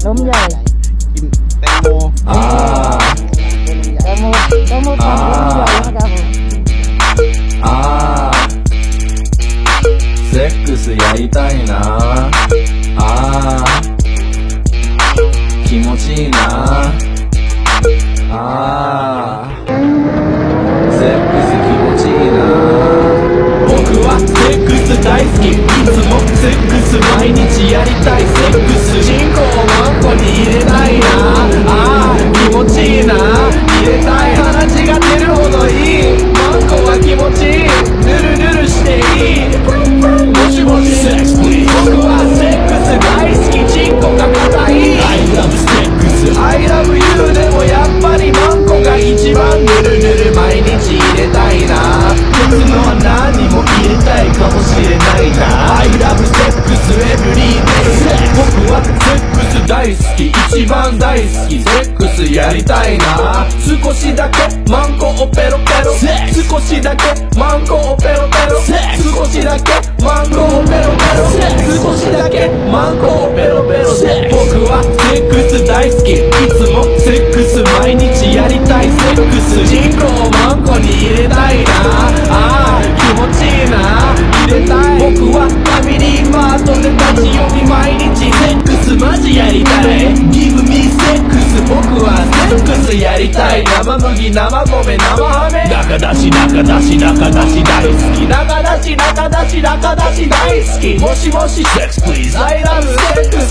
นมใหญ่กินแตงโมแตงโมทำนมใหญ่นะครับผมセックスやりたいな気持ちいいなセックス気持ちいいな僕はセックス大好きいつもセックス毎日やりたいセックスチンコをマンコに入れたいな気持ちいいな入れたい鼻血が出るほどいいマンコは気持ちいいヌルヌルしていいもしもしセックスプリー僕はセックス大好きチンコが硬い I love セックス I love you でもやっぱりマンコが一番ヌルヌル毎日入れたいな別のは何も入れたいかもしれないな I love セックス every day 僕はセックス大好き一番大好きセックスやりたいな少しだけマンコをペロペロ少しだけマンコをペロペロ少しだけマンコをペロペロ少しだけマンコをペロペロ僕はセックス大好きいつもセックス毎日やりたいセックスチンコをマンコに入れたいな気持ちいいな入れたい僕はファミリーマートで立ち読み毎日セックスマジやりたい Give me セックス僕はセックスやりたい生麦生米生ハメ中出し中出し中出し大好き中出し中出し中出し大好きもしもしセックス Please I love セックス